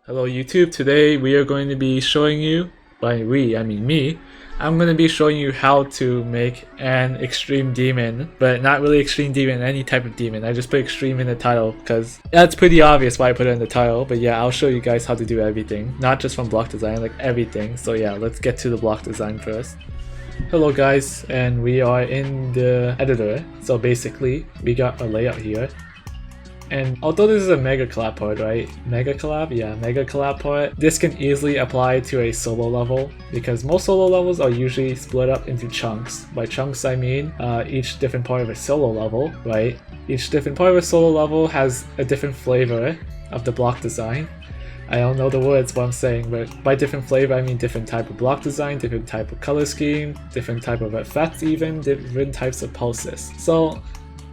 Hello YouTube, today we are going to be showing you, by we, I mean me, I'm going to be showing you how to make an extreme demon, but not really extreme demon, any type of demon. I just put extreme in the title because that's pretty obvious why I put it in the title, but yeah, I'll show you guys how to do everything, not just from block design, like everything. So yeah, let's get to the block design first. Hello guys, and we are in the editor, so basically we got a layout here. And although this is a mega collab part, right? Mega collab? Yeah, mega collab part. This can easily apply to a solo level because most solo levels are usually split up into chunks. By chunks, I mean each different part of a solo level, right? Each different part of a solo level has a different flavor of the block design. I don't know the words what I'm saying, but by different flavor I mean different type of block design, different type of color scheme, different type of effects, even different types of pulses. So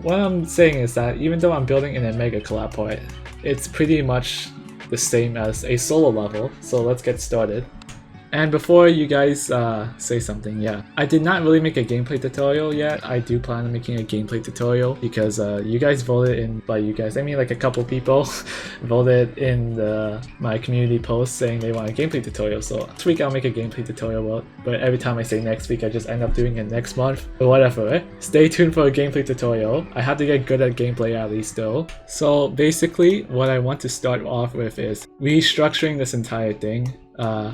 what I'm saying is that even though I'm building in a mega collab part, it's pretty much the same as a solo level, so let's get started. And before you guys say something, yeah, I did not really make a gameplay tutorial yet. I do plan on making a gameplay tutorial because you guys voted in, by you guys, I mean like a couple people voted in my community post saying they want a gameplay tutorial. So next week I'll make a gameplay tutorial, but every time I say next week I just end up doing it next month or whatever. Stay tuned for a gameplay tutorial. I have to get good at gameplay at least though. So basically what I want to start off with is restructuring this entire thing.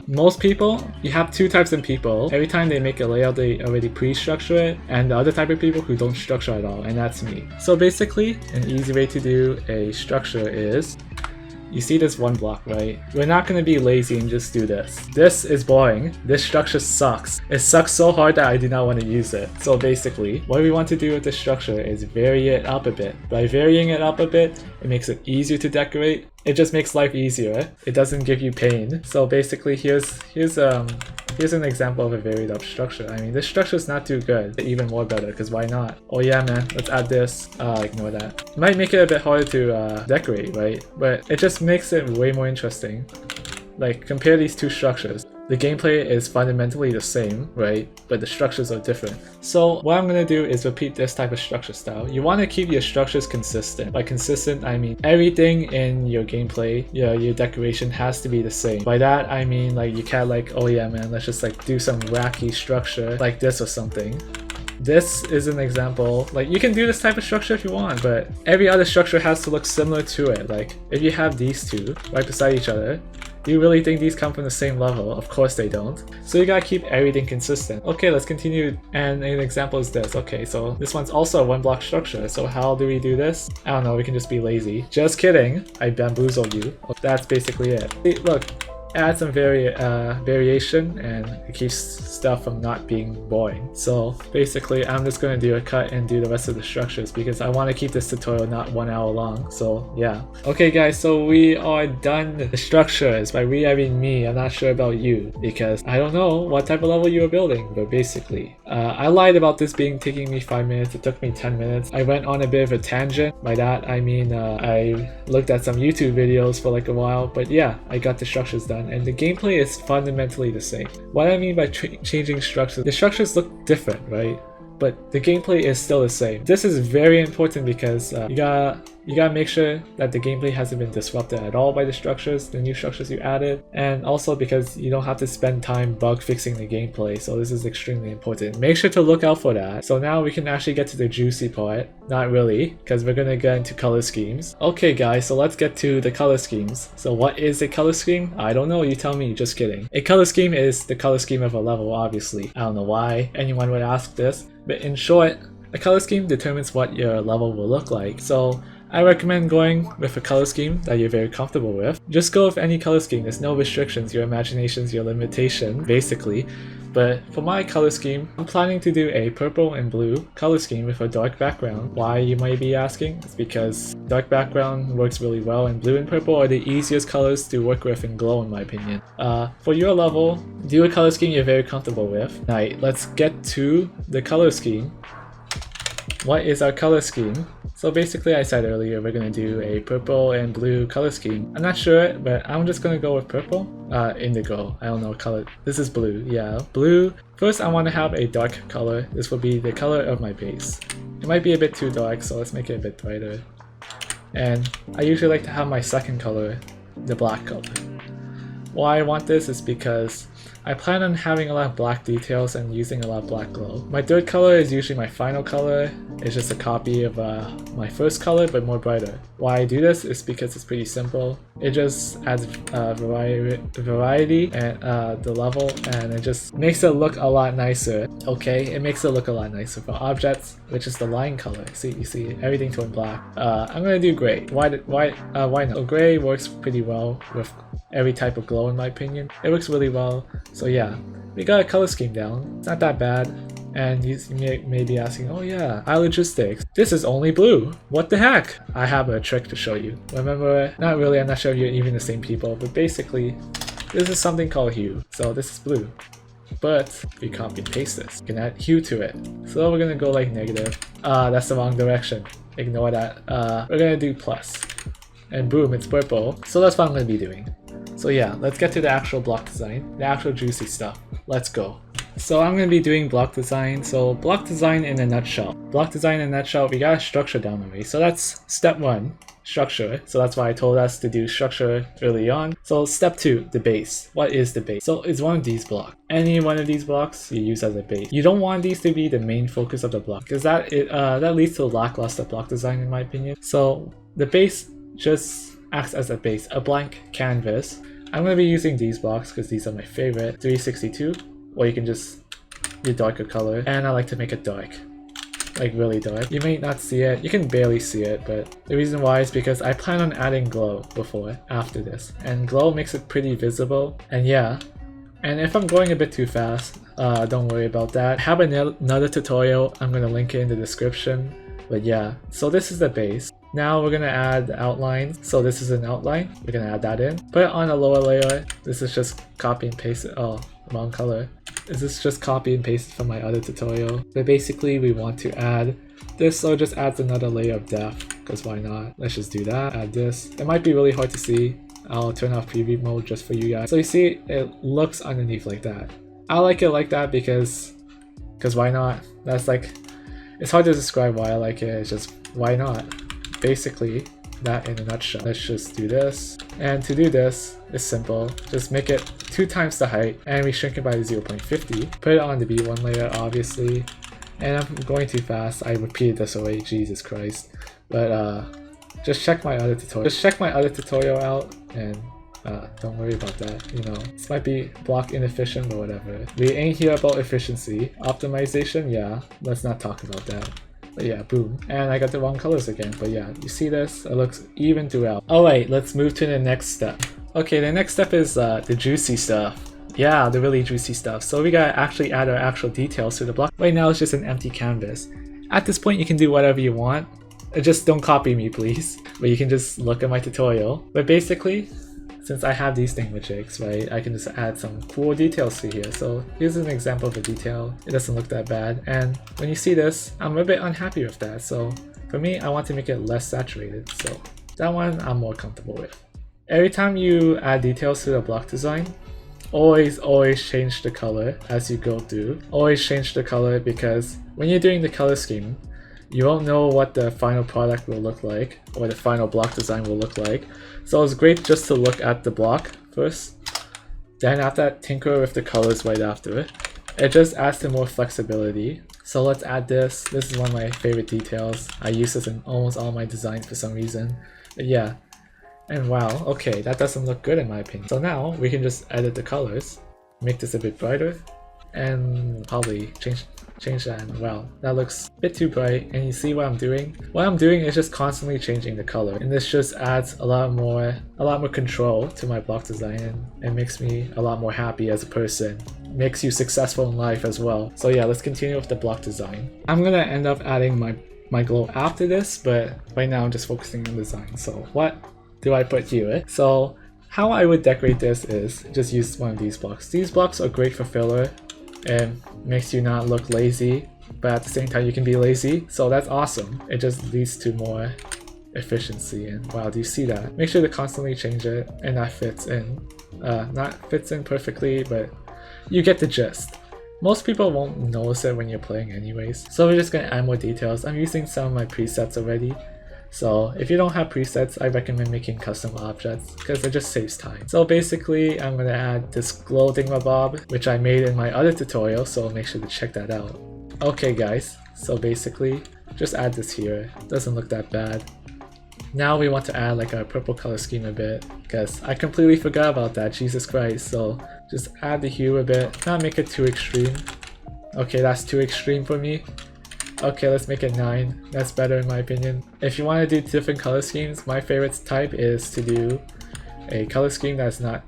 Most people, you have two types of people. Every time they make a layout, they already pre-structure it, and the other type of people who don't structure at all, and that's me. So basically, an easy way to do a structure is, you see this one block, right? We're not going to be lazy and just do this. This is boring. This structure sucks. It sucks so hard that I do not want to use it. So basically, what we want to do with this structure is vary it up a bit. By varying it up a bit, it makes it easier to decorate. It just makes life easier. It doesn't give you pain. So basically, here's an example of a varied up structure. I mean, this structure is not too good. Even more better, because why not? Oh yeah, man, let's add this. Ignore that. It might make it a bit harder to decorate, right? But it just makes it way more interesting. Like, compare these two structures. The gameplay is fundamentally the same, right? But the structures are different. So what I'm going to do is repeat this type of structure style. You want to keep your structures consistent. By consistent, I mean everything in your gameplay, your decoration has to be the same. By that, I mean like you can't like, oh yeah man, let's just like do some wacky structure like this or something. This is an example. Like, you can do this type of structure if you want, but every other structure has to look similar to it. Like, if you have these two right beside each other, do you really think these come from the same level? Of course they don't. So you gotta keep everything consistent. Okay, let's continue. And an example is this. Okay, so this one's also a one block structure. So how do we do this? I don't know, we can just be lazy. Just kidding. I bamboozled you. That's basically it. See, look. Add some variation and it keeps stuff from not being boring. So basically I'm just going to do a cut and do the rest of the structures because I want to keep this tutorial not 1 hour long. So yeah. Okay guys, so we are done the structures. By we I mean me. I'm not sure about you because I don't know what type of level you are building, but basically I lied about this taking me 5 minutes. It took me 10 minutes. I went on a bit of a tangent. By that I mean I looked at some YouTube videos for like a while, but yeah, I got the structures done. And the gameplay is fundamentally the same. What I mean by changing structures, the structures look different, right? But the gameplay is still the same. This is very important because you gotta make sure that the gameplay hasn't been disrupted at all by the structures, the new structures you added, and also because you don't have to spend time bug fixing the gameplay, so this is extremely important. Make sure to look out for that. So now we can actually get to the juicy part. Not really, because we're gonna get into color schemes. Okay guys, so let's get to the color schemes. So what is a color scheme? I don't know, you tell me, just kidding. A color scheme is the color scheme of a level, obviously. I don't know why anyone would ask this, but in short, a color scheme determines what your level will look like. So I recommend going with a color scheme that you're very comfortable with. Just go with any color scheme. There's no restrictions. Your imagination's your limitation, basically. But for my color scheme, I'm planning to do a purple and blue color scheme with a dark background. Why, you might be asking? It's because dark background works really well, and blue and purple are the easiest colors to work with in Glow in my opinion. For your level, do a color scheme you're very comfortable with. Now, let's get to the color scheme. What is our color scheme? So basically I said earlier we're going to do a purple and blue color scheme. I'm not sure, but I'm just going to go with purple. Indigo. I don't know what color. This is blue. Yeah, blue. First I want to have a dark color. This will be the color of my base. It might be a bit too dark, so let's make it a bit brighter. And I usually like to have my second color, the black color. Why I want this is because I plan on having a lot of black details and using a lot of black glow. My third color is usually my final color. It's just a copy of my first color but more brighter. Why I do this is because it's pretty simple. It just adds variety and the level, and it just makes it look a lot nicer. Okay, it makes it look a lot nicer for objects, which is the line color. See, you see everything turned black. I'm gonna do gray. Why not? So gray works pretty well with every type of glow in my opinion. It works really well. So yeah, we got a color scheme down. It's not that bad. And you may be asking, oh yeah, iLogistics, this is only blue. What the heck? I have a trick to show you. Remember, not really, I'm not sure if you're even the same people, but basically, this is something called hue. So this is blue. But if we copy and paste this, you can add hue to it. So we're gonna go like negative. That's the wrong direction. Ignore that. We're gonna do plus. And boom, it's purple. So that's what I'm gonna be doing. So yeah, let's get to the actual block design, the actual juicy stuff. Let's go. So I'm going to be doing block design. So block design in a nutshell. Block design in a nutshell, we got a structure down already. So that's step 1, structure. So that's why I told us to do structure early on. So step 2, the base. What is the base? So it's one of these blocks. Any one of these blocks you use as a base. You don't want these to be the main focus of the block because that leads to lackluster block design in my opinion. So the base just acts as a base, a blank canvas. I'm going to be using these blocks because these are my favorite. 362. Or you can just do darker color, and I like to make it dark, like really dark. You may not see it, you can barely see it, but the reason why is because I plan on adding glow after this, and glow makes it pretty visible. And yeah, and if I'm going a bit too fast, don't worry about that. I have another tutorial, I'm gonna link it in the description. But yeah, so this is the base. Now we're gonna add the outline. So this is an outline, we're gonna add that in. Put it on a lower layer. This is just copy and paste it. Oh, wrong color. This is just copy and paste from my other tutorial. But basically we want to add this, so it just adds another layer of depth, because why not? Let's just do that, add this. It might be really hard to see. I'll turn off preview mode just for you guys. So you see, it looks underneath like that. I like it like that because why not? That's like, it's hard to describe why I like it, it's just why not? Basically, that in a nutshell. Let's just do this. And to do this, it's simple. Just make it 2 times the height, and we shrink it by 0.50. Put it on the B1 layer, obviously. And I'm going too fast. I repeated this already, Jesus Christ. But just check my other tutorial. Just check my other tutorial out, and don't worry about that. You know, this might be block inefficient or whatever. We ain't here about efficiency. Optimization, yeah. Let's not talk about that. But yeah, boom. And I got the wrong colors again. But yeah, you see this? It looks even throughout. Alright, let's move to the next step. Okay, the next step is the juicy stuff. Yeah, the really juicy stuff. So we gotta actually add our actual details to the block. Right now it's just an empty canvas. At this point you can do whatever you want. Just don't copy me please. But you can just look at my tutorial. But basically, since I have these thingamajigs, right, I can just add some cool details to here. So here's an example of a detail. It doesn't look that bad. And when you see this, I'm a bit unhappy with that. So for me, I want to make it less saturated. So that one I'm more comfortable with. Every time you add details to the block design, always change the color as you go through. Always change the color, because when you're doing the color scheme, you won't know what the final product will look like, or the final block design will look like. So it's great just to look at the block first, then after that tinker with the colors right after it. It just adds to more flexibility. So let's add this. This is one of my favorite details. I use this in almost all my designs for some reason. But yeah, and wow, okay, that doesn't look good in my opinion. So now we can just edit the colors, make this a bit brighter, and probably change that, and wow, that looks a bit too bright. And you see what I'm doing? What I'm doing is just constantly changing the color, and this just adds a lot more control to my block design, and makes me a lot more happy as a person. Makes you successful in life as well. So yeah, let's continue with the block design. I'm gonna end up adding my glow after this, but right now I'm just focusing on design. So what do I put here? So how I would decorate this is just use one of these blocks. These blocks are great for filler. It makes you not look lazy, but at the same time you can be lazy, so that's awesome. It just leads to more efficiency, and wow, do you see that? Make sure to constantly change it, and that fits in. Not fits in perfectly, but you get the gist. Most people won't notice it when you're playing anyways, so we're just gonna add more details. I'm using some of my presets already, So if you don't have presets, I recommend making custom objects because it just saves time. So basically, I'm gonna add this glow thingamabob, which I made in my other tutorial, so make sure to check that out. Okay guys, so basically, just add this here. Doesn't look that bad. Now we want to add like a purple color scheme a bit, because I completely forgot about that, Jesus Christ. So just add the hue a bit, not make it too extreme. Okay, that's too extreme for me. Okay, let's make it 9. That's better in my opinion. If you want to do different color schemes, my favorite type is to do a color scheme that's not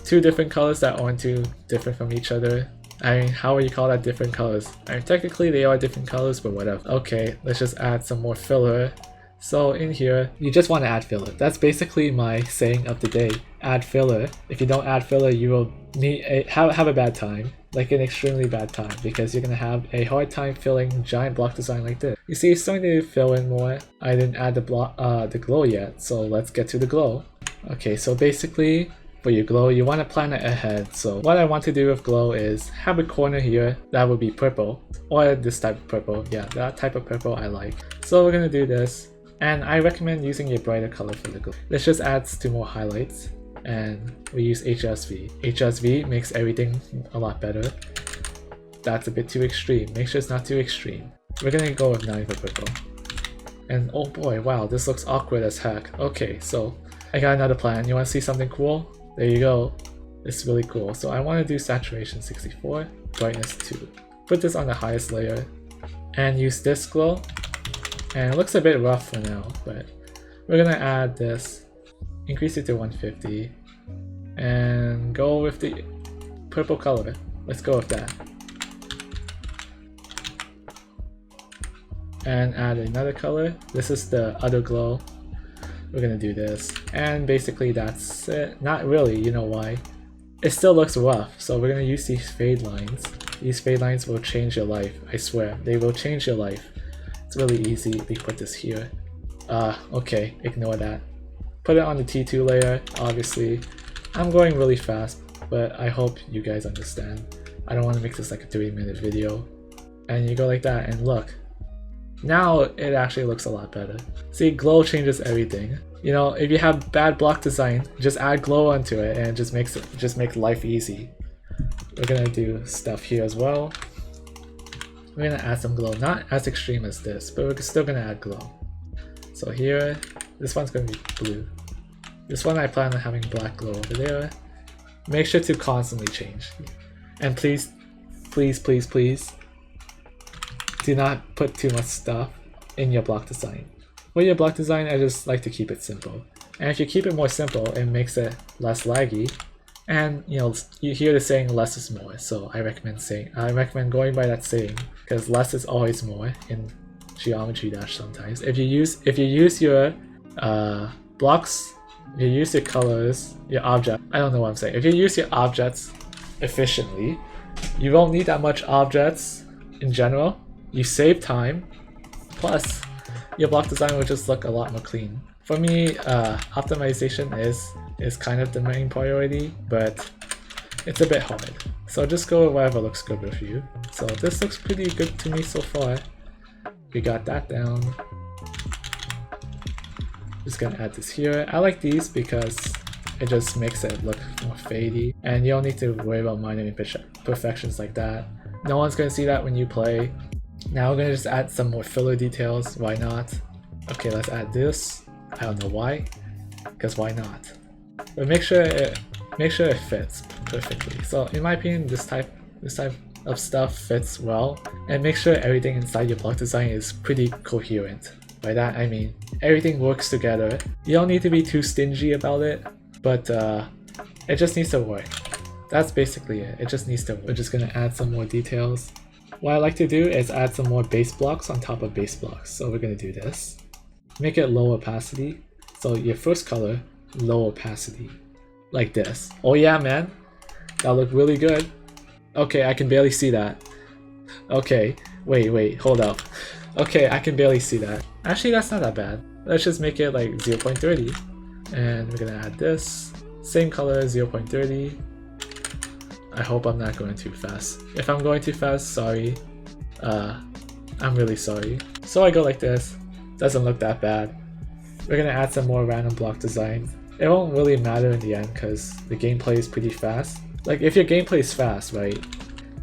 two different colors that aren't too different from each other. I mean, how would you call that different colors? I mean, technically they are different colors, but whatever. Okay, let's just add some more filler. So in here, you just want to add filler. That's basically my saying of the day. Add filler. If you don't add filler, you will have a bad time. Like an extremely bad time, because you're gonna have a hard time filling giant block design like this. You see, it's starting to fill in more. I didn't add the glow yet, so let's get to the glow. Okay, so basically, for your glow, you want to plan it ahead. So what I want to do with glow is have a corner here that would be purple, or this type of purple. Yeah, that type of purple I like. So we're gonna do this, and I recommend using a brighter color for the glow. This just adds to more highlights. And we use HSV. HSV makes everything a lot better. That's a bit too extreme. Make sure it's not too extreme. We're gonna go with 9 for purple. And oh boy, wow, this looks awkward as heck. Okay, so I got another plan. You wanna see something cool? There you go. It's really cool. So I wanna do saturation 64, brightness 2. Put this on the highest layer and use this glow. And it looks a bit rough for now, but we're gonna add this. Increase it to 150 and go with the purple color. Let's go with that. And add another color. This is the other glow. We're gonna do this. And basically that's it. Not really, you know why. It still looks rough, so we're gonna use these fade lines. These fade lines will change your life, I swear. They will change your life. It's really easy. We put this here. Okay, ignore that. Put it on the T2 layer, obviously. I'm going really fast, but I hope you guys understand. I don't want to make this like a 3-minute video. And you go like that, and look. Now it actually looks a lot better. See, glow changes everything. You know, if you have bad block design, just add glow onto it, and it just makes life easy. We're gonna do stuff here as well. We're gonna add some glow, not as extreme as this, but we're still gonna add glow. So here, this one's gonna be blue. This one I plan on having black glow over there. Make sure to constantly change. And please, please, please, please, do not put too much stuff in your block design. With your block design, I just like to keep it simple. And if you keep it more simple, it makes it less laggy. And you know, you hear the saying less is more, so I recommend going by that saying, because less is always more in Geometry Dash sometimes. If you use your blocks, if you use your colors, your object, I don't know what I'm saying. If you use your objects efficiently, you won't need that much objects in general. You save time, plus your block design will just look a lot more clean. For me, optimization is kind of the main priority, but it's a bit hard. So just go with whatever looks good with you. So this looks pretty good to me so far. We got that down. Just gonna add this here. I like these because it just makes it look more fadey, and you don't need to worry about minor imperfections like that. No one's gonna see that when you play. Now we're gonna just add some more filler details. Why not? Okay, let's add this. I don't know why, because why not? But make sure it fits perfectly. So in my opinion, this type of stuff fits well, and make sure everything inside your block design is pretty coherent. By that I mean everything works together. You don't need to be too stingy about it, but it just needs to work. That's basically it. It just needs to work. We're just gonna add some more details. What I like to do is add some more base blocks on top of base blocks. So we're gonna do this. Make it low opacity. So your first color, low opacity. Like this. Oh yeah, man. That looked really good. Okay, I can barely see that. Okay, wait, hold up. Okay, I can barely see that. Actually, that's not that bad. Let's just make it like 0.30. And we're gonna add this. Same color, 0.30. I hope I'm not going too fast. If I'm going too fast, sorry. I'm really sorry. So I go like this. Doesn't look that bad. we're gonna add some more random block design. It won't really matter in the end because the gameplay is pretty fast. Like if your gameplay is fast, right,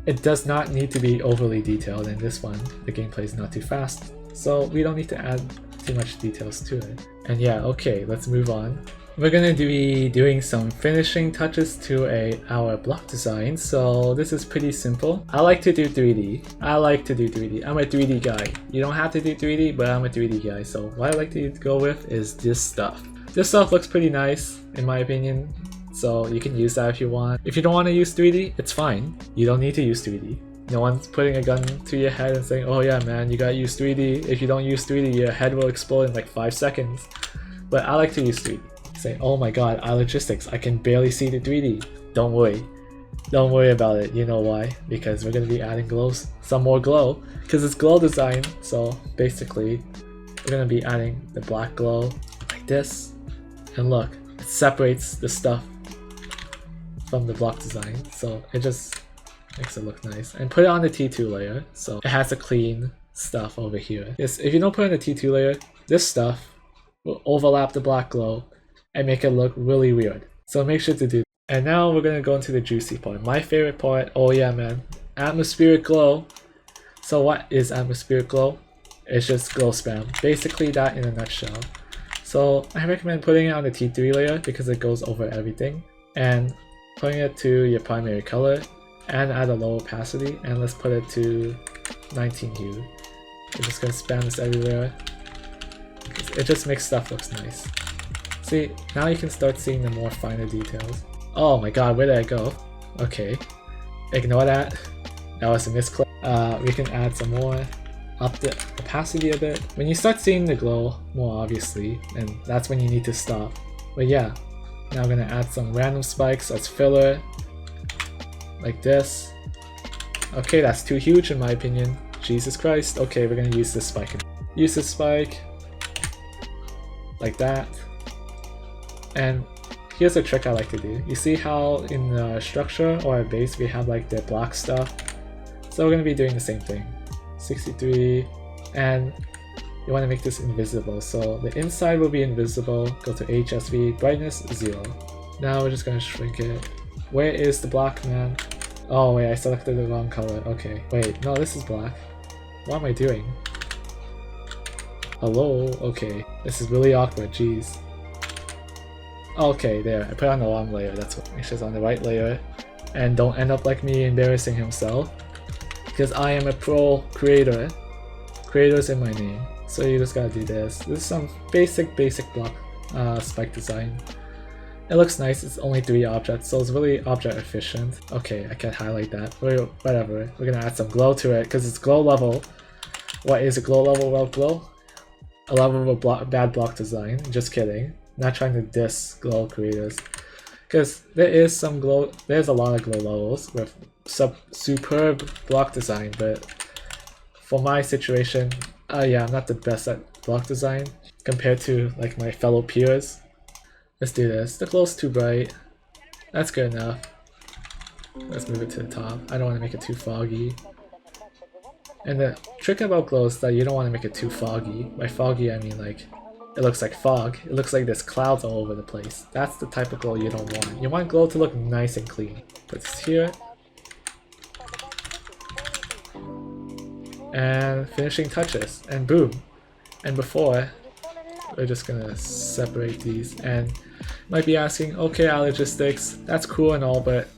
it does not need to be overly detailed. In this one, the gameplay is not too fast, so we don't need to add too much details to it. And yeah, okay, let's move on. We're gonna be doing some finishing touches to our block design, so this is pretty simple. I like to do 3D. I'm a 3D guy. You don't have to do 3D, but I'm a 3D guy, so what I like to go with is this stuff. This stuff looks pretty nice, in my opinion, so you can use that if you want. If you don't want to use 3D, it's fine. You don't need to use 3D. No one's putting a gun to your head and saying, oh yeah man, you gotta use 3D. If you don't use 3D, your head will explode in like 5 seconds. But I like to use 3D. Say, oh my god, iLogistics, I can barely see the 3D. Don't worry. Don't worry about it. You know why? Because we're going to be adding glows. Some more glow. Because it's glow design. So basically, we're going to be adding the black glow like this. And look, it separates the stuff from the block design. So it just makes it look nice. And put it on the T2 layer. So it has a clean stuff over here. Yes, if you don't put it on the T2 layer, this stuff will overlap the black glow and make it look really weird. So make sure to do that. And now we're gonna go into the juicy part. My favorite part, oh yeah man, atmospheric glow. So what is atmospheric glow? It's just glow spam. Basically that in a nutshell. So I recommend putting it on the T3 layer because it goes over everything. And putting it to your primary color and at a low opacity. And let's put it to 19 hue. We're just gonna spam this everywhere. It just makes stuff looks nice. See, now you can start seeing the more finer details. Oh my god, where did I go? Okay, ignore that. That was a misclick. We can add some more, up the opacity a bit. When you start seeing the glow more obviously, and that's when you need to stop. But yeah, now I'm gonna add some random spikes as filler, like this. Okay, that's too huge in my opinion. Jesus Christ. Okay, we're gonna use this spike. Use this spike, like that. And here's a trick I like to do. You see how in the structure or our base we have like the black stuff? So we're going to be doing the same thing. 63, and you want to make this invisible. So the inside will be invisible. Go to HSV, brightness 0. Now we're just going to shrink it. Where is the black man? Oh wait, I selected the wrong color. Okay, wait, no, this is black. What am I doing? Hello? Okay, this is really awkward, jeez. Okay, there, I put it on the wrong layer, that's what. Make sure it's on the right layer. And don't end up like me embarrassing himself. Because I am a pro creator. Creator's in my name. So you just gotta do this. This is some basic block spike design. It looks nice, it's only 3 objects, so it's really object efficient. Okay, I can't highlight that. Whatever, we're gonna add some glow to it, because it's glow level. What is a glow level without glow? A level of a bad block design, just kidding. Not trying to diss glow creators, because there is some glow. There's a lot of glow levels with superb block design, but for my situation, yeah, I'm not the best at block design compared to like my fellow peers. Let's do this. The glow's too bright. That's good enough. Let's move it to the top. I don't want to make it too foggy. And the trick about glow is that you don't want to make it too foggy. By foggy, I mean like it looks like fog. It looks like there's clouds all over the place. That's the type of glow you don't want. You want glow to look nice and clean. Put this here. And finishing touches. And boom. And before, we're just gonna separate these. And you might be asking, okay, iLogistics, that's cool and all, but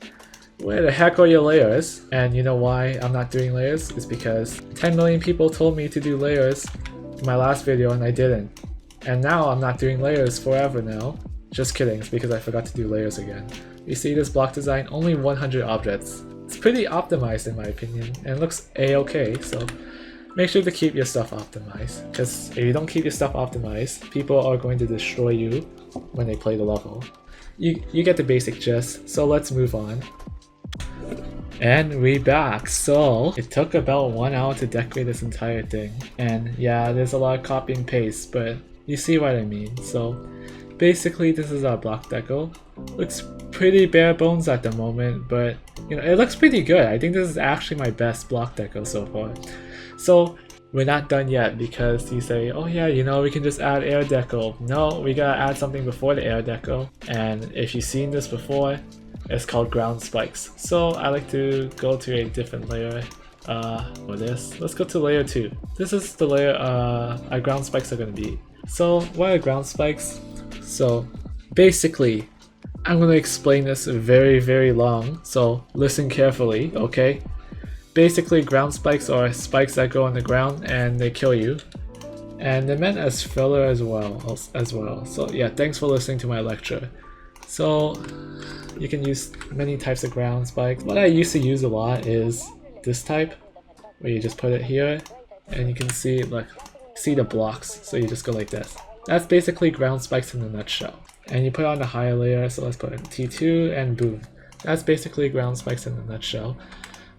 where the heck are your layers? And you know why I'm not doing layers? It's because 10 million people told me to do layers in my last video and I didn't. And now I'm not doing layers forever now. Just kidding, it's because I forgot to do layers again. You see this block design, only 100 objects. It's pretty optimized in my opinion, and it looks a-okay, so make sure to keep your stuff optimized. Because if you don't keep your stuff optimized, people are going to destroy you when they play the level. You get the basic gist, so let's move on. And we back. So it took about 1 hour to decorate this entire thing. And yeah, there's a lot of copy and paste, but you see what I mean. So basically this is our block deco. Looks pretty bare bones at the moment, but you know, it looks pretty good. I think this is actually my best block deco so far. So we're not done yet because you say, oh yeah, you know, we can just add air deco. No, we gotta add something before the air deco. And if you've seen this before, it's called ground spikes. So I like to go to a different layer for this. Let's go to layer 2. This is the layer our ground spikes are gonna be. So what are ground spikes? So basically, I'm gonna explain this very, very long, so listen carefully, okay? Basically, ground spikes are spikes that go on the ground and they kill you. And they're meant as filler as well. So yeah, thanks for listening to my lecture. So you can use many types of ground spikes. What I used to use a lot is this type, where you just put it here and you can see the blocks. So you just go like this. That's basically ground spikes in a nutshell. And you put on the higher layer, so let's put in T2 and boom. That's basically ground spikes in a nutshell.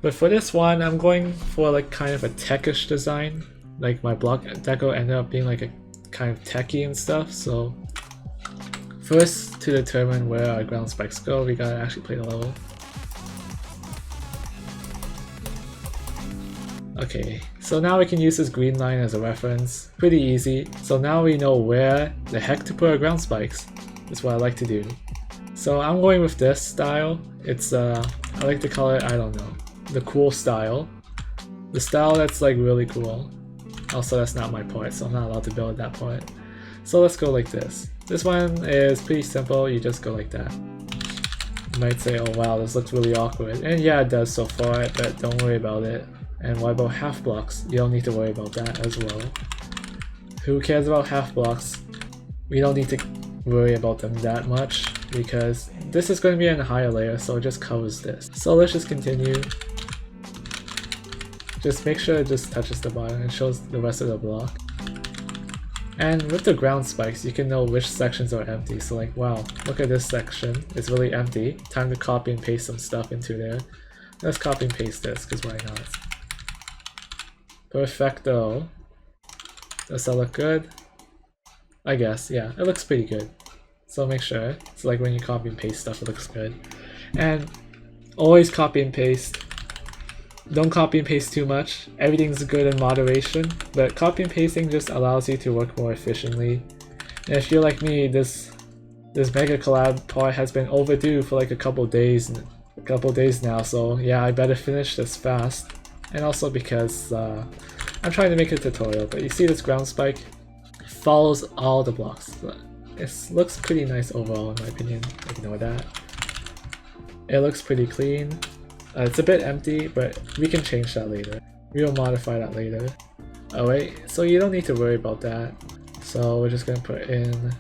But for this one, I'm going for like kind of a techish design. Like my block deco ended up being like a kind of techy and stuff. So first, to determine where our ground spikes go, we gotta actually play the level. Okay, so now we can use this green line as a reference. Pretty easy. So now we know where the heck to put our ground spikes. That's what I like to do. So I'm going with this style. It's I like to call it, I don't know, the cool style. The style that's like really cool. Also, that's not my part, so I'm not allowed to build that part. So let's go like this. This one is pretty simple, you just go like that. You might say, oh wow, this looks really awkward. And yeah, it does so far, but don't worry about it. And what about half blocks? You don't need to worry about that as well. Who cares about half blocks? We don't need to worry about them that much because this is going to be in a higher layer, so it just covers this. So let's just continue. Just make sure it just touches the bottom and shows the rest of the block. And with the ground spikes, you can know which sections are empty. So like, wow, look at this section. It's really empty. Time to copy and paste some stuff into there. Let's copy and paste this, because why not? Perfecto. Does that look good? I guess, yeah, it looks pretty good. So make sure. It's like when you copy and paste stuff, it looks good. And always copy and paste. Don't copy and paste too much. Everything's good in moderation, but copy and pasting just allows you to work more efficiently. And if you're like me, this mega collab part has been overdue for like a couple days now, so yeah, I better finish this fast. And also because I'm trying to make a tutorial, but you see this ground spike? It follows all the blocks. It looks pretty nice overall in my opinion. Ignore that. It looks pretty clean. It's a bit empty, but we can change that later. We will modify that later. Oh wait, so you don't need to worry about that. So we're just gonna put in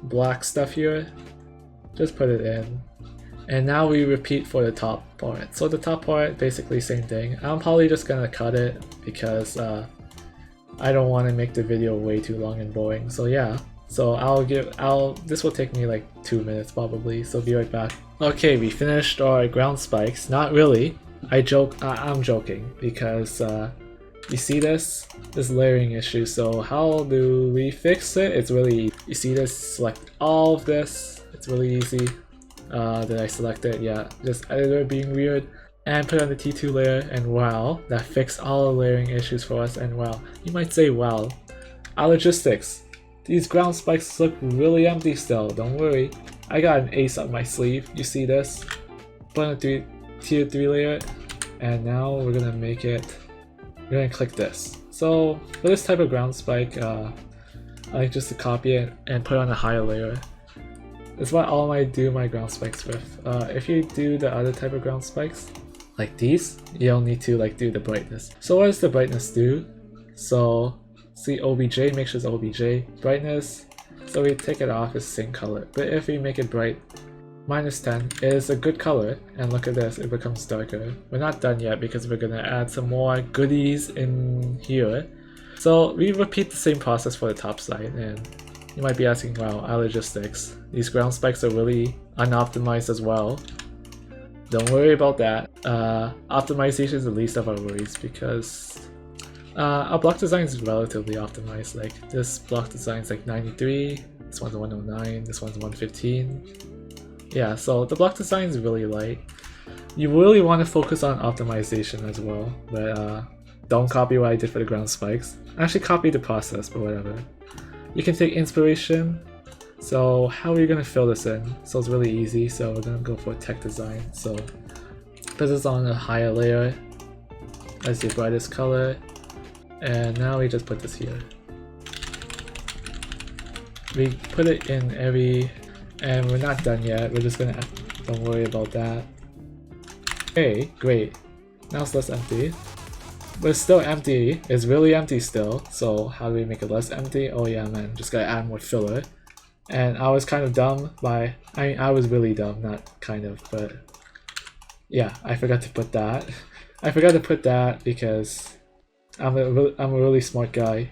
black stuff here. Just put it in. And now we repeat for the top part. So the top part, basically same thing. I'm probably just gonna cut it because I don't want to make the video way too long and boring. So yeah. So this will take me like 2 minutes probably, so be right back. Okay, we finished our ground spikes. Not really. I'm joking because you see this layering issue. So how do we fix it? It's really easy. You see this, select all of this. It's really easy. Did I select it? Yeah, just editor being weird. And put on the T2 layer, and wow, that fixed all the layering issues for us. And wow, you might say wow. iLogistics. These ground spikes look really empty still, don't worry. I got an ace up my sleeve, you see this? Put on a tier 3 layer, and now we're gonna click this. So for this type of ground spike, I like just to copy it and put on a higher layer. That's what all I do my ground spikes with. If you do the other type of ground spikes, like these, you don't need to like do the brightness. So what does the brightness do? So see OBJ, make sure it's OBJ. Brightness, so we take it off, it's the same color. But if we make it bright, -10 is a good color. And look at this, it becomes darker. We're not done yet because we're gonna add some more goodies in here. So we repeat the same process for the top side. And you might be asking, wow, iLogistics, these ground spikes are really unoptimized as well. Don't worry about that. Optimization is the least of our worries because our block design is relatively optimized. Like this block design is like 93, this one's 109, this one's 115. Yeah, so the block design is really light. You really want to focus on optimization as well, but don't copy what I did for the ground spikes. Actually copy the process, but whatever. You can take inspiration. So how are you gonna fill this in? So it's really easy, so we're gonna go for tech design. So put this on a higher layer as your brightest color, and now we just put this here. We put it in every, and we're not done yet, we're just gonna, don't worry about that. Okay, great. Now it's less empty. But it's still empty, it's really empty still, so how do we make it less empty? Oh yeah man, just gotta add more filler. And I was kind of dumb by, I was really dumb, not kind of, but yeah, I forgot to put that. I forgot to put that because I'm a really smart guy.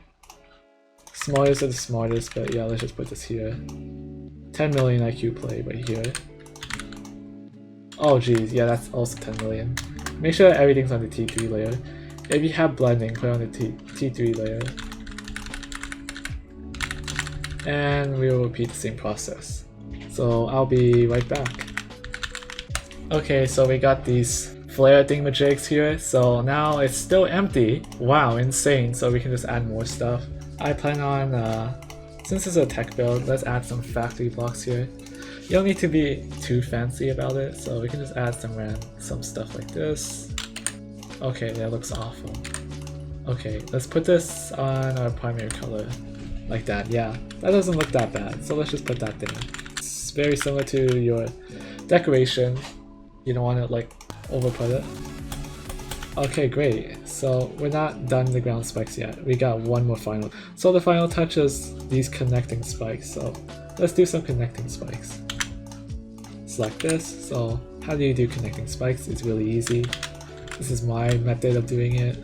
Smartest of the smartest, but yeah, let's just put this here. 10 million IQ play right here. Oh geez, yeah, that's also 10 million. Make sure that everything's on the T3 layer. If you have blending, put it on the T3 layer. And we will repeat the same process. So I'll be right back. Okay, so we got these flare thingamajigs here. So now it's still empty. Wow, insane. So we can just add more stuff. I plan on, since it's a tech build, let's add some factory blocks here. You don't need to be too fancy about it, so we can just add some stuff like this. Okay, that looks awful. Okay, let's put this on our primary color. Like that, yeah. That doesn't look that bad, so let's just put that there. It's very similar to your decoration. You don't want to like overput it. Okay, great. So we're not done the ground spikes yet. We got one more final. So the final touch is these connecting spikes. So let's do some connecting spikes. Select this. So how do you do connecting spikes? It's really easy. This is my method of doing it.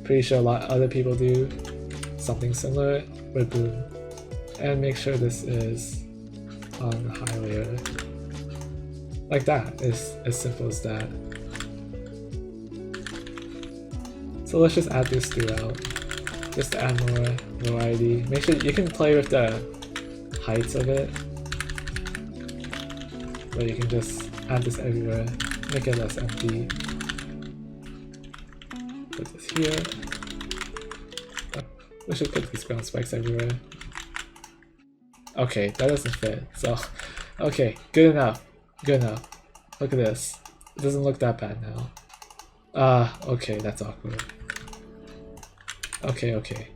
Pretty sure a lot of other people do something similar. But boom. And make sure this is on the high layer. Like that. It's as simple as that. So let's just add this throughout. Just to add more variety. Make sure you can play with the heights of it. But you can just add this everywhere. Make it less empty. Put this here. Let's just put these ground spikes everywhere. Okay, that doesn't fit. So, okay, good enough. Good enough. Look at this. It doesn't look that bad now. Okay, that's awkward. Okay.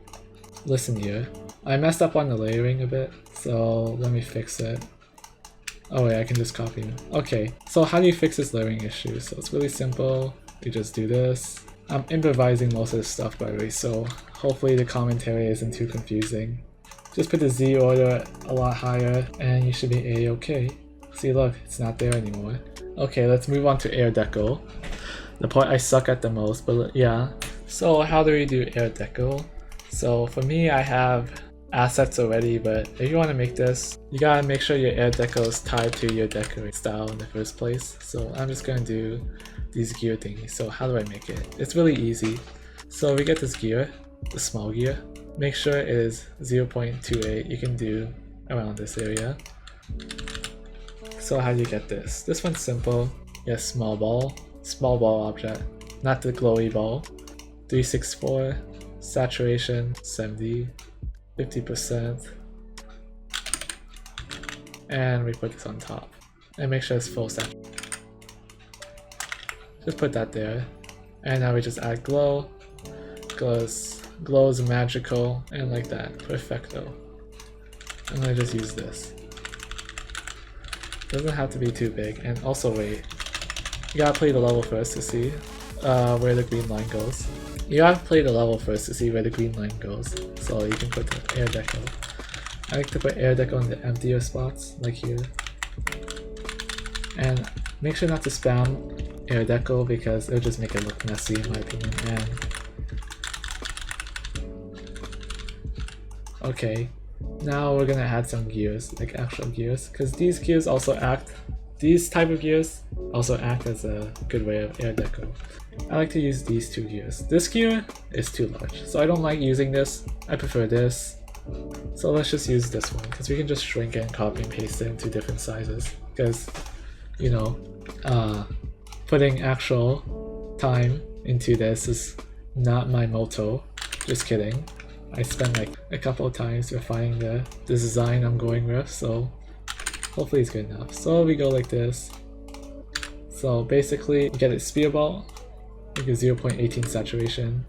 Listen here. I messed up on the layering a bit, so let me fix it. Oh wait, I can just copy it. Okay, so how do you fix this layering issue? So it's really simple. You just do this. I'm improvising most of this stuff by the way, so hopefully the commentary isn't too confusing. Just put the Z order a lot higher and you should be A-okay. See, look, it's not there anymore. Okay, let's move on to air deco. The part I suck at the most, but yeah. So how do we do air deco? So for me, I have assets already, but if you want to make this, you gotta make sure your air deco is tied to your decorating style in the first place. So I'm just gonna do these gear thingies. So how do I make it? It's really easy. So we get this gear, the small gear. Make sure it is 0.28. You can do around this area. So how do you get this? This one's simple. Yes, small ball object, not the glowy ball. 364, saturation 70, 50%, and we put this on top. And make sure it's full saturation. Just put that there. And now we just add glow. Glow is magical, and like that. Perfecto. I'm gonna just use this. Doesn't have to be too big. And also wait. You gotta play the level first to see where the green line goes. You gotta play the level first to see where the green line goes. So you can put the air deco. I like to put air deco in the emptier spots, like here. And make sure not to spam air deco because it'll just make it look messy in my opinion. And okay, now we're gonna add some gears, like actual gears, because these gears also act, these type of gears also act as a good way of air deco. I like to use these two gears. This gear is too large, so I don't like using this. I prefer this. So let's just use this one, because we can just shrink it and copy and paste it into different sizes. Because, you know, putting actual time into this is not my motto. Just kidding. I spent like a couple of times refining the design I'm going with, so hopefully it's good enough. So we go like this. So basically, get it speedball, make a 0.18 saturation,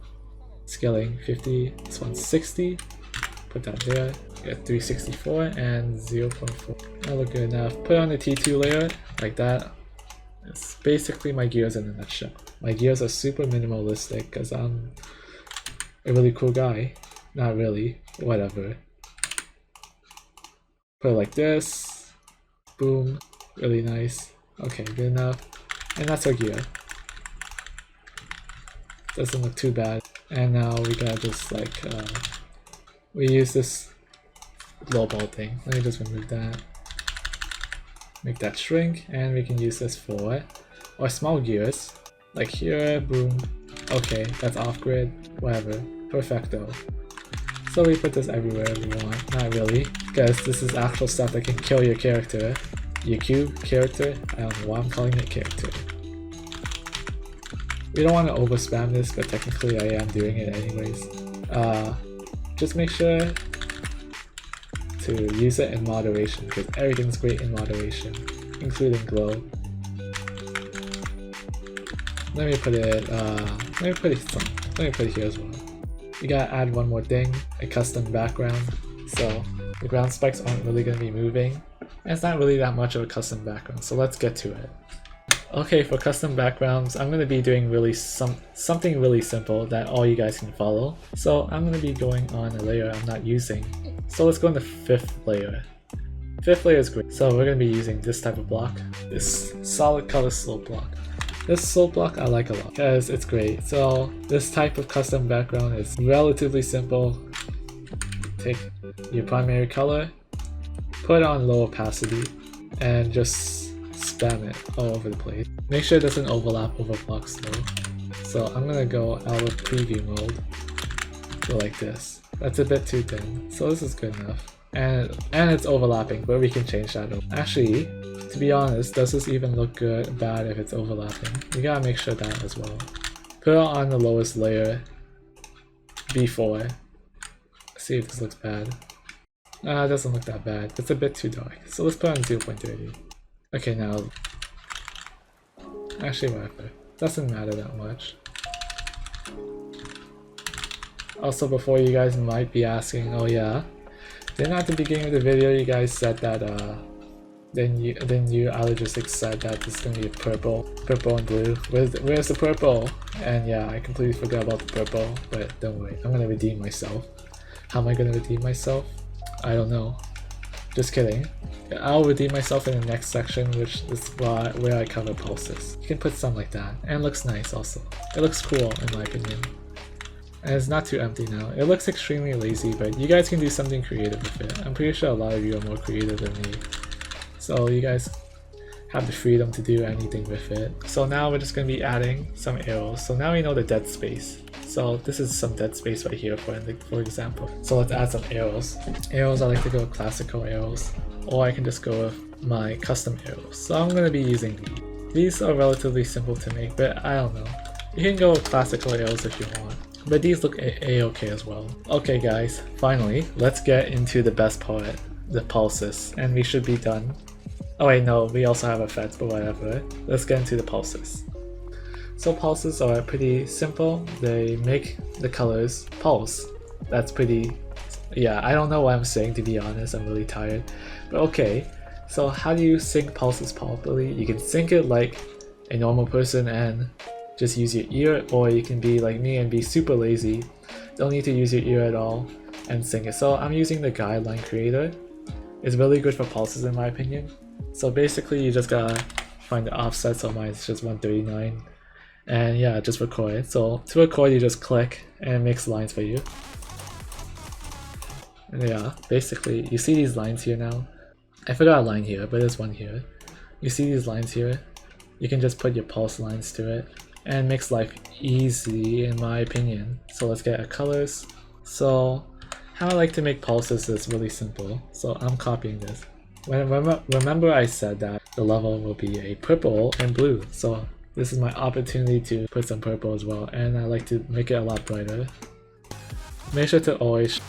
scaling 50, this one's 60, put that there, get 364 and 0.4. That'll look good enough. Put on the T2 layer, like that. It's basically my gears in a nutshell. My gears are super minimalistic because I'm a really cool guy. Not really, whatever. Put it like this, boom, really nice. Okay, good enough. And that's our gear. Doesn't look too bad. And now we gotta just like, we use this global thing. Let me just remove that. Make that shrink, and we can use this for our small gears. Like here, boom. Okay, that's off grid, whatever. Perfecto. So we put this everywhere we want. Not really, because this is actual stuff that can kill your character. Your cube character, I don't know why I'm calling it character. We don't want to over spam this, but technically I am doing it anyways. Just make sure to use it in moderation, because everything's great in moderation, including glow. Let me put it here as well. You gotta add one more thing, a custom background. So the ground spikes aren't really gonna be moving. And it's not really that much of a custom background, so let's get to it. Okay, for custom backgrounds, I'm going to be doing something really simple that all you guys can follow. So I'm going to be going on a layer I'm not using. So let's go on the 5th layer. 5th layer is great. So we're going to be using this type of block, this solid color slope block. This slope block I like a lot because it's great. So this type of custom background is relatively simple. Take your primary color, put it on low opacity, and just spam it all over the place. Make sure it doesn't overlap over blocks though. So I'm gonna go out of preview mode, go like this. That's a bit too thin, so this is good enough. And it's overlapping, but we can change that. Actually, to be honest, does this even look good, bad if it's overlapping? We gotta make sure that as well. Put it on the lowest layer before. See if this looks bad. It doesn't look that bad. It's a bit too dark. So let's put on 0.30. Okay, now, actually whatever, doesn't matter that much. Also, before, you guys might be asking, oh yeah, then at the beginning of the video you guys said that then you iLogistics said that this is gonna be purple and blue. Where's the purple? And yeah, I completely forgot about the purple, but don't worry, I'm gonna redeem myself. How am I gonna redeem myself? I don't know. Just kidding. I'll redeem myself in the next section, which is where I cover pulses. You can put some like that, and it looks nice also. It looks cool in my opinion. And it's not too empty now. It looks extremely lazy, but you guys can do something creative with it. I'm pretty sure a lot of you are more creative than me. So you guys have the freedom to do anything with it. So now we're just going to be adding some arrows. So now we know the dead space. So this is some dead space right here for example. So let's add some arrows. Arrows, I like to go with classical arrows, or I can just go with my custom arrows. So I'm going to be using these. These are relatively simple to make, but I don't know. You can go with classical arrows if you want, but these look a-okay as well. Okay guys, finally, let's get into the best part, the pulses, and we should be done. Oh wait, no, we also have effects, but whatever. Let's get into the pulses. So pulses are pretty simple. They make the colors pulse. That's pretty... yeah, I don't know what I'm saying, to be honest. I'm really tired. But okay, so how do you sync pulses properly? You can sync it like a normal person and just use your ear, or you can be like me and be super lazy. Don't need to use your ear at all and sync it. So I'm using the guideline creator. It's really good for pulses in my opinion. So basically you just gotta find the offset, so mine is just 139. And yeah, just record it. So to record, you just click and it makes lines for you. And yeah, basically you see these lines here now. I forgot a line here, but there's one here. You see these lines here? You can just put your pulse lines to it, and it makes life easy in my opinion. So let's get our colors. So how I like to make pulses is really simple. So I'm copying this. Remember I said that the level will be a purple and blue. So this is my opportunity to put some purple as well, and I like to make it a lot brighter. Make sure to always...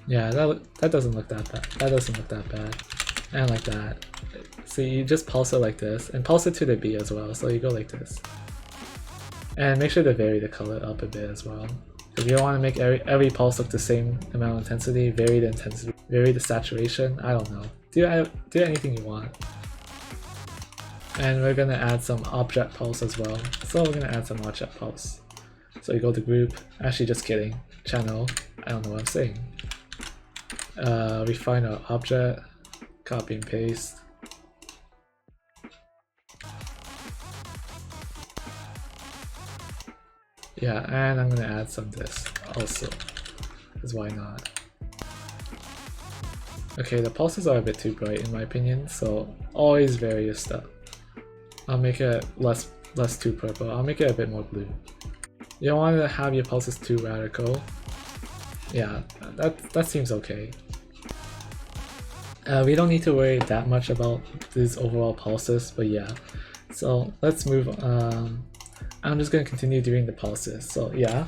Yeah, that doesn't look that bad. That doesn't look that bad. And like that. So you just pulse it like this, and pulse it to the B as well, so you go like this. And make sure to vary the color up a bit as well. If you don't want to make every pulse look the same amount of intensity, vary the intensity, vary the saturation, I don't know. Do anything you want. And we're gonna add some object pulse as well. So we're gonna add some object pulse. So you go to group, actually just kidding, channel, I don't know what I'm saying. We find our object, copy and paste. Yeah, and I'm gonna add some this also, because why not? Okay, the pulses are a bit too bright in my opinion, so always vary your stuff. I'll make it less too purple, I'll make it a bit more blue. You don't want to have your pulses too radical. Yeah, that seems okay. We don't need to worry that much about these overall pulses, but yeah. So let's move on. I'm just gonna continue doing the pulses, so yeah.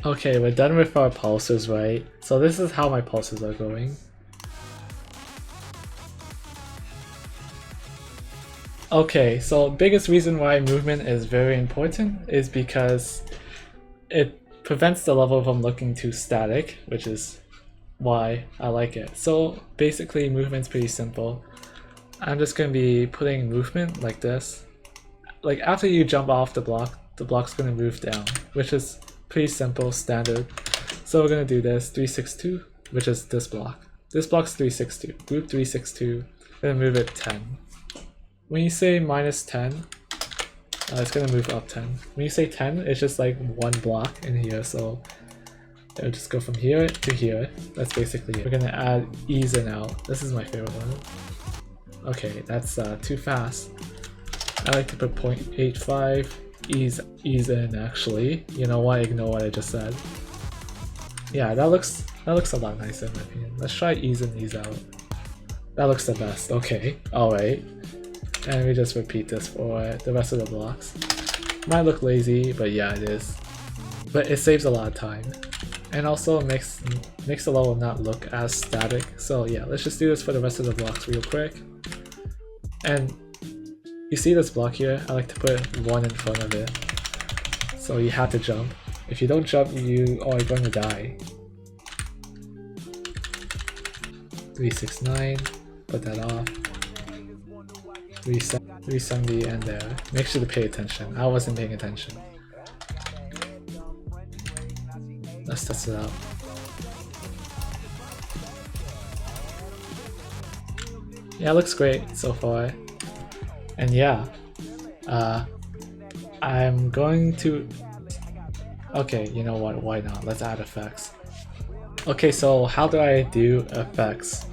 Okay, we're done with our pulses, right? So this is how my pulses are going. Okay, so biggest reason why movement is very important is because it prevents the level from looking too static, which is why I like it. So basically movement's pretty simple. I'm just going to be putting movement like this. Like after you jump off the block's going to move down, which is pretty simple, standard. So we're going to do this 362, which is this block. This block's 362, group 362, then move it 10. When you say minus 10, it's going to move up 10. When you say 10, it's just like one block in here, so it'll just go from here to here. That's basically it. We're going to add ease in out. This is my favorite one. Okay, that's too fast. I like to put 0.85 ease in actually. You know what? Ignore what I just said. Yeah, that looks a lot nicer in my opinion. Let's try ease in, ease out. That looks the best. Okay, alright. And we just repeat this for the rest of the blocks. Might look lazy, but yeah, it is. But it saves a lot of time. And also makes the level not look as static. So yeah, let's just do this for the rest of the blocks real quick. And you see this block here? I like to put 1 in front of it. So you have to jump. If you don't jump, you are going to die. 369, put that off. 370 and there. Make sure to pay attention. I wasn't paying attention. Let's test it out. Yeah, it looks great so far. And yeah, I'm going to... Okay, you know what, why not? Let's add effects. Okay, so how do I do effects?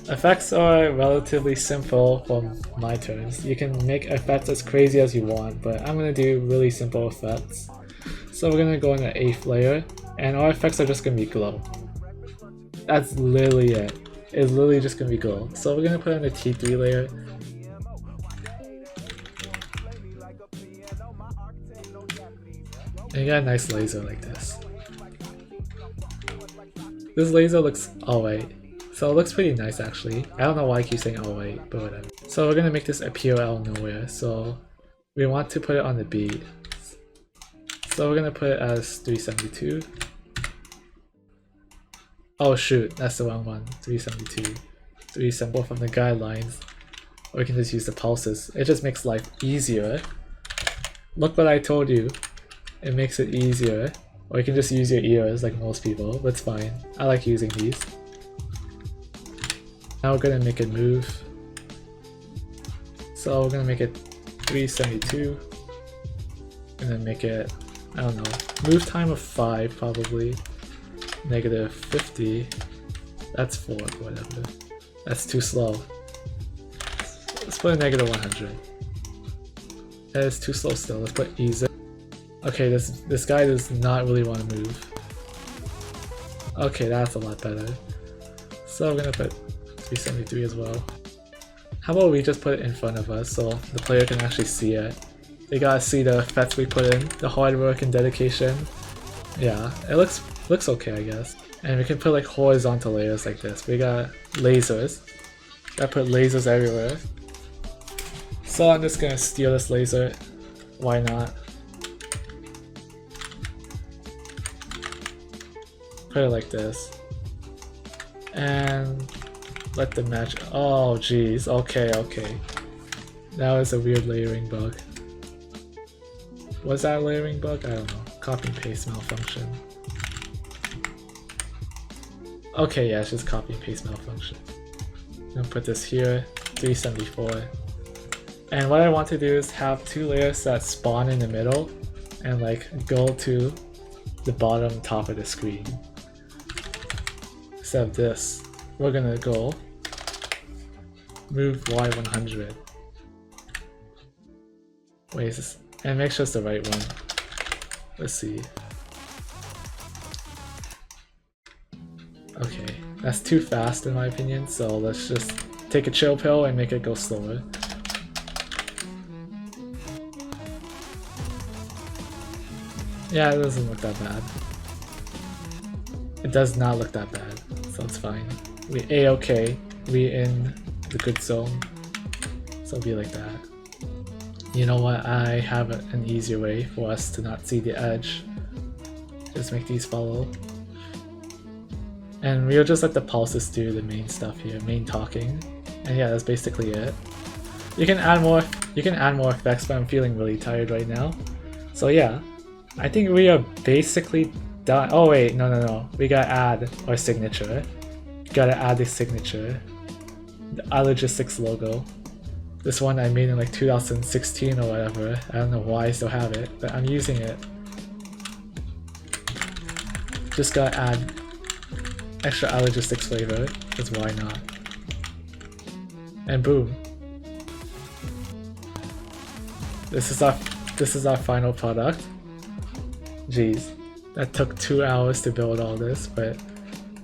Effects are relatively simple for my turns. You can make effects as crazy as you want, but I'm going to do really simple effects. So we're going to go in the 8th layer, and our effects are just going to be glow. That's literally it. It's literally just going to be glow. So we're going to put in the T3 layer. And you got a nice laser like this. This laser looks alright. So it looks pretty nice actually. I don't know why I keep saying alright, but whatever. So we're gonna make this appear out of nowhere. So we want to put it on the beat. So we're gonna put it as 372. Oh shoot, that's the wrong one. 372. 3 from the guidelines. Or we can just use the pulses. It just makes life easier. Look what I told you. It makes it easier. Or you can just use your ears like most people. That's fine. I like using these. Now we're gonna make it move. So we're gonna make it 372. And then make it, I don't know, move time of 5 probably. Negative 50. That's 4, whatever. That's too slow. Let's put a negative 100. That is too slow still. Let's put ease. Okay, this guy does not really want to move. Okay, that's a lot better. So we're gonna put 373 as well. How about we just put it in front of us so the player can actually see it? They gotta see the effects we put in, the hard work and dedication. Yeah, it looks okay, I guess. And we can put like horizontal layers like this. We got lasers. Gotta put lasers everywhere. So I'm just gonna steal this laser. Why not? Put it like this. And let the match. Oh geez, okay. That was a weird layering bug. Was that a layering bug? I don't know. Copy and paste malfunction. Okay, yeah, it's just copy and paste malfunction. I'm gonna put this here, 374. And what I want to do is have two layers that spawn in the middle and like go to the bottom top of the screen. Instead of this, we're gonna go move Y100. Wait, is this? And make sure it's the right one. Let's see. Okay, that's too fast in my opinion, so let's just take a chill pill and make it go slower. Yeah, it doesn't look that bad. It does not look that bad, so it's fine. We A-okay, we in the good zone, so it'll be like that. You know what, I have an easier way for us to not see the edge. Just make these follow. And we'll just let the pulses do the main stuff here, main talking. And yeah, that's basically it. You can add more effects, but I'm feeling really tired right now. So yeah, I think we are basically done. Oh wait, no. We gotta add our signature. Gotta add the signature. The iLogistics logo. This one I made in like 2016 or whatever. I don't know why I still have it, but I'm using it. Just gotta add extra iLogistics flavor, because why not? And boom. This is our final product. Jeez, that took 2 hours to build all this, but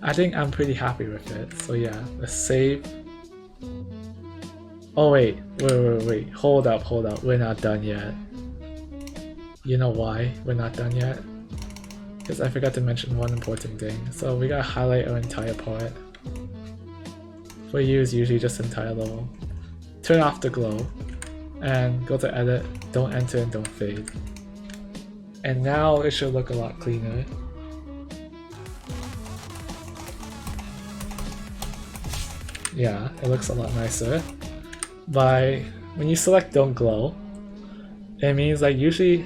I think I'm pretty happy with it. So yeah, let's save. Oh wait, hold up, we're not done yet. You know why we're not done yet? Because I forgot to mention one important thing. So we gotta highlight our entire part. For you is usually just entire level. Turn off the glow, and go to edit, don't enter and don't fade. And now it should look a lot cleaner. Yeah, it looks a lot nicer. When you select don't glow, it means like usually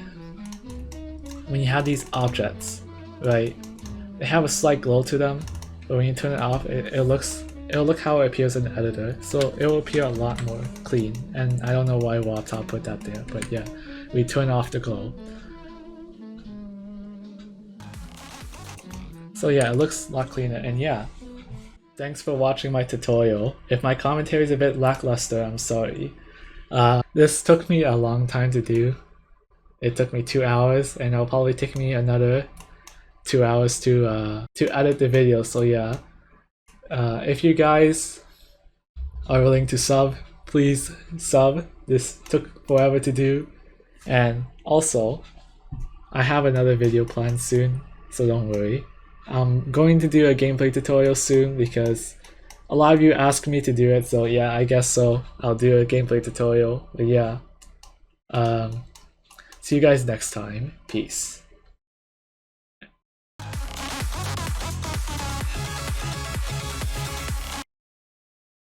when you have these objects, right, they have a slight glow to them, but when you turn it off, it'll look how it appears in the editor, so it will appear a lot more clean. And I don't know why Waptop put that there, but yeah, we turn off the glow. So yeah, it looks a lot cleaner, and yeah. Thanks for watching my tutorial. If my commentary is a bit lackluster, I'm sorry. This took me a long time to do. It took me 2 hours, and it'll probably take me another 2 hours to edit the video. So yeah, if you guys are willing to sub, please sub. This took forever to do, and also I have another video planned soon, so don't worry. I'm going to do a gameplay tutorial soon because a lot of you asked me to do it, so yeah, I guess so. I'll do a gameplay tutorial, but yeah. See you guys next time. Peace.